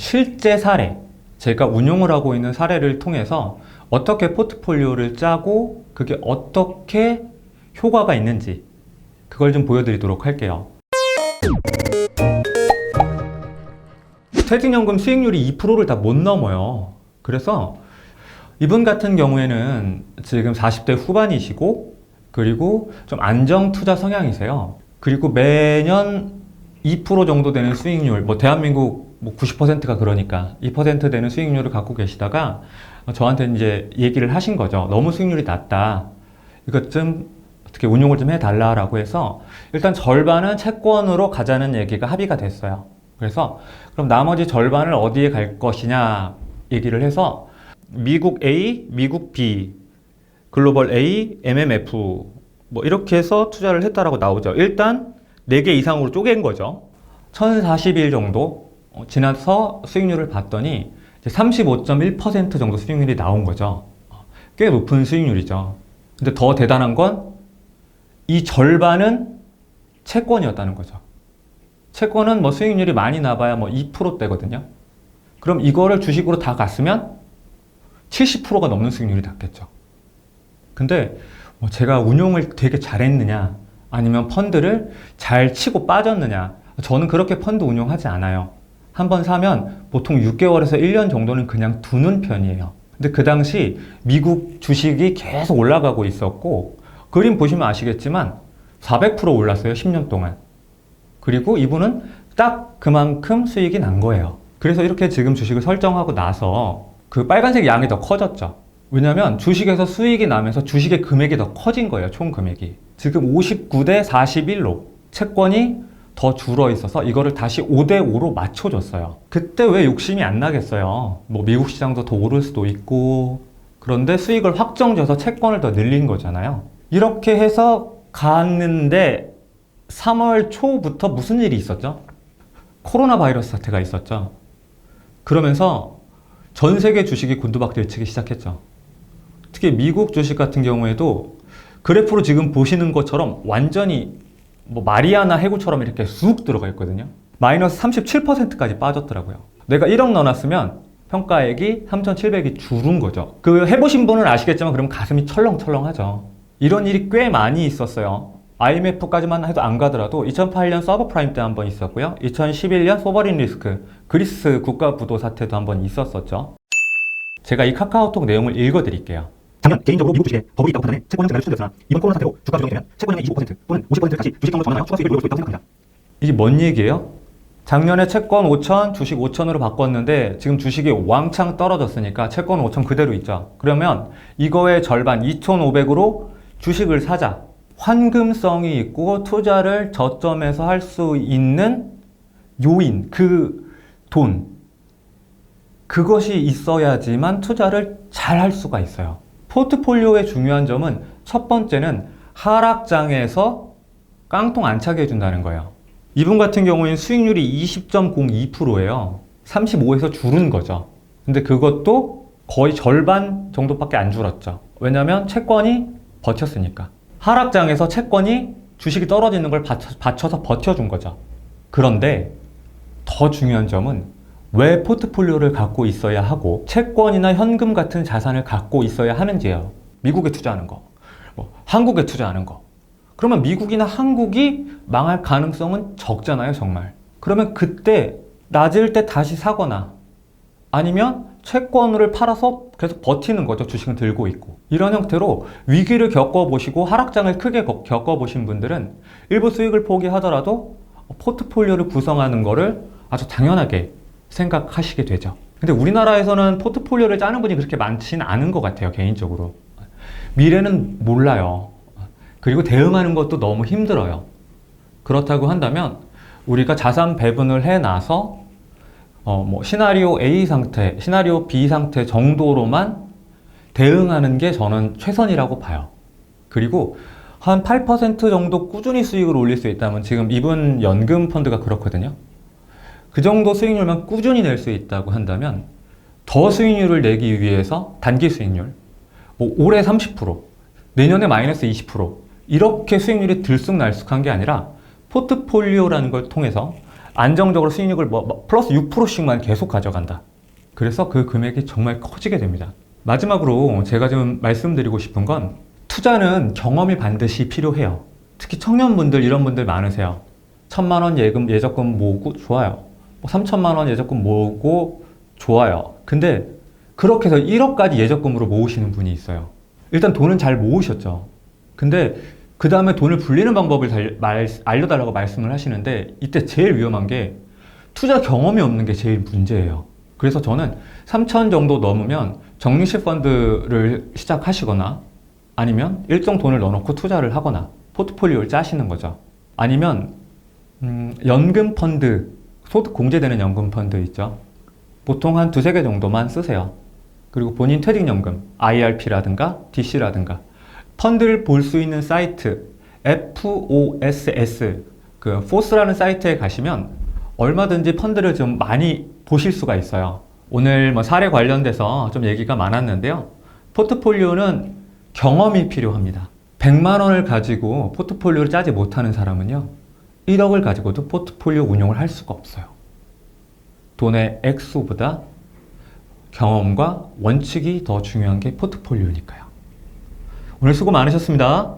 실제 사례, 제가 운용을 하고 있는 사례를 통해서 어떻게 포트폴리오를 짜고 그게 어떻게 효과가 있는지 그걸 좀 보여드리도록 할게요. 퇴직연금 수익률이 2%를 다 못 넘어요. 그래서 이분 같은 경우에는 지금 40대 후반이시고 그리고 좀 안정 투자 성향이세요. 그리고 매년 2% 정도 되는 수익률, 뭐 대한민국 뭐 90%가 그러니까 2% 되는 수익률을 갖고 계시다가 저한테 이제 얘기를 하신 거죠. 너무 수익률이 낮다. 이것 좀 어떻게 운용을 좀 해달라라고 해서 일단 절반은 채권으로 가자는 얘기가 합의가 됐어요. 그래서 그럼 나머지 절반을 어디에 갈 것이냐 얘기를 해서 미국 A, 미국 B, 글로벌 A, MMF 뭐 이렇게 해서 투자를 했다라고 나오죠. 일단 4개 이상으로 쪼갠 거죠. 1040일 정도 지나서 수익률을 봤더니 35.1% 정도 수익률이 나온 거죠. 꽤 높은 수익률이죠. 근데 더 대단한 건 이 절반은 채권이었다는 거죠. 채권은 뭐 수익률이 많이 나봐야 뭐 2%대거든요. 그럼 이거를 주식으로 다 갔으면 70%가 넘는 수익률이 났겠죠. 근데 뭐 제가 운용을 되게 잘했느냐 아니면 펀드를 잘 치고 빠졌느냐, 저는 그렇게 펀드 운용하지 않아요. 한번 사면 보통 6개월에서 1년 정도는 그냥 두는 편이에요. 근데 그 당시 미국 주식이 계속 올라가고 있었고 그림 보시면 아시겠지만 400% 올랐어요. 10년 동안. 그리고 이분은 딱 그만큼 수익이 난 거예요. 그래서 이렇게 지금 주식을 설정하고 나서 그 빨간색 양이 더 커졌죠. 왜냐면 주식에서 수익이 나면서 주식의 금액이 더 커진 거예요. 총 금액이. 지금 59대 41로 채권이 더 줄어 있어서 이거를 다시 5대 5로 맞춰줬어요. 그때 왜 욕심이 안 나겠어요. 뭐 미국 시장도 더 오를 수도 있고, 그런데 수익을 확정져서 채권을 더 늘린 거잖아요. 이렇게 해서 갔는데 3월 초부터 무슨 일이 있었죠? 코로나 바이러스 사태가 있었죠. 그러면서 전 세계 주식이 곤두박질치기 시작했죠. 특히 미국 주식 같은 경우에도 그래프로 지금 보시는 것처럼 완전히 뭐 마리아나 해구처럼 이렇게 쑥 들어가 있거든요. 마이너스 37%까지 빠졌더라고요. 내가 1억 넣어놨으면 평가액이 3,700이 줄은 거죠. 그 해보신 분은 아시겠지만 그럼 가슴이 철렁철렁하죠. 이런 일이 꽤 많이 있었어요. IMF까지만 해도 안 가더라도 2008년 서브프라임 때 한번 있었고요. 2011년 소버린 리스크, 그리스 국가 부도 사태도 한번 있었었죠. 제가 이 카카오톡 내용을 읽어드릴게요. 작년 개인적으로 미국 주식에 버블이 있다고 판단해 채권 형태가 추천되었으나 이번 코로나 사태로 주가 조정이 되면 채권형의 25% 또는 50%까지 주식 경로 전환하여 추가 수익을 노릴 수 있다고 생각합니다. 이게 뭔 얘기예요? 작년에 채권 5천, 주식 5천으로 바꿨는데 지금 주식이 왕창 떨어졌으니까 채권 5천 그대로 있죠. 그러면 이거의 절반 2,500으로 주식을 사자. 환금성이 있고 투자를 저점에서 할 수 있는 요인, 그 돈, 그것이 있어야지만 투자를 잘 할 수가 있어요. 포트폴리오의 중요한 점은 첫 번째는 하락장에서 깡통 안 차게 해준다는 거예요. 이분 같은 경우에는 수익률이 20.02%예요. 35에서 줄은 거죠. 근데 그것도 거의 절반 정도밖에 안 줄었죠. 왜냐면 채권이 버텼으니까. 하락장에서 채권이 주식이 떨어지는 걸 받쳐서 버텨준 거죠. 그런데 더 중요한 점은 왜 포트폴리오를 갖고 있어야 하고 채권이나 현금 같은 자산을 갖고 있어야 하는지예요. 미국에 투자하는 거, 뭐 한국에 투자하는 거. 그러면 미국이나 한국이 망할 가능성은 적잖아요, 정말. 그러면 그때 낮을 때 다시 사거나 아니면 채권을 팔아서 계속 버티는 거죠. 주식은 들고 있고. 이런 형태로 위기를 겪어보시고 하락장을 크게 겪어보신 분들은 일부 수익을 포기하더라도 포트폴리오를 구성하는 거를 아주 당연하게 생각하시게 되죠. 근데 우리나라에서는 포트폴리오를 짜는 분이 그렇게 많지는 않은 것 같아요, 개인적으로. 미래는 몰라요. 그리고 대응하는 것도 너무 힘들어요. 그렇다고 한다면 우리가 자산 배분을 해놔서 뭐 시나리오 A 상태, 시나리오 B 상태 정도로만 대응하는 게 저는 최선이라고 봐요. 그리고 한 8% 정도 꾸준히 수익을 올릴 수 있다면, 지금 이분 연금 펀드가 그렇거든요. 그 정도 수익률만 꾸준히 낼 수 있다고 한다면 더 수익률을 내기 위해서 단기 수익률, 뭐 올해 30%, 내년에 마이너스 20% 이렇게 수익률이 들쑥날쑥한 게 아니라 포트폴리오라는 걸 통해서 안정적으로 수익률을 뭐 플러스 6%씩만 계속 가져간다. 그래서 그 금액이 정말 커지게 됩니다. 마지막으로 제가 좀 말씀드리고 싶은 건 투자는 경험이 반드시 필요해요. 특히 청년분들 이런 분들 많으세요. 1,000만 원 예적금 모으고 좋아요. 3,000만 원 예적금 모으고 좋아요. 근데 그렇게 해서 1억까지 예적금으로 모으시는 분이 있어요. 일단 돈은 잘 모으셨죠. 근데 그 다음에 돈을 불리는 방법을 알려달라고 말씀을 하시는데 이때 제일 위험한 게 투자 경험이 없는 게 제일 문제예요. 그래서 저는 3천 정도 넘으면 적립식 펀드를 시작하시거나 아니면 일정 돈을 넣어놓고 투자를 하거나 포트폴리오를 짜시는 거죠. 아니면 연금 펀드, 소득 공제되는 연금 펀드 있죠. 보통 한 두세 개 정도만 쓰세요. 그리고 본인 퇴직연금, IRP라든가 DC라든가 펀드를 볼 수 있는 사이트 FOSS, 그 FOS라는 사이트에 가시면 얼마든지 펀드를 좀 많이 보실 수가 있어요. 오늘 뭐 사례 관련돼서 좀 얘기가 많았는데요. 포트폴리오는 경험이 필요합니다. 100만 원을 가지고 포트폴리오를 짜지 못하는 사람은요, 1억을 가지고도 포트폴리오 운용을 할 수가 없어요. 돈의 액수보다 경험과 원칙이 더 중요한 게 포트폴리오니까요. 오늘 수고 많으셨습니다.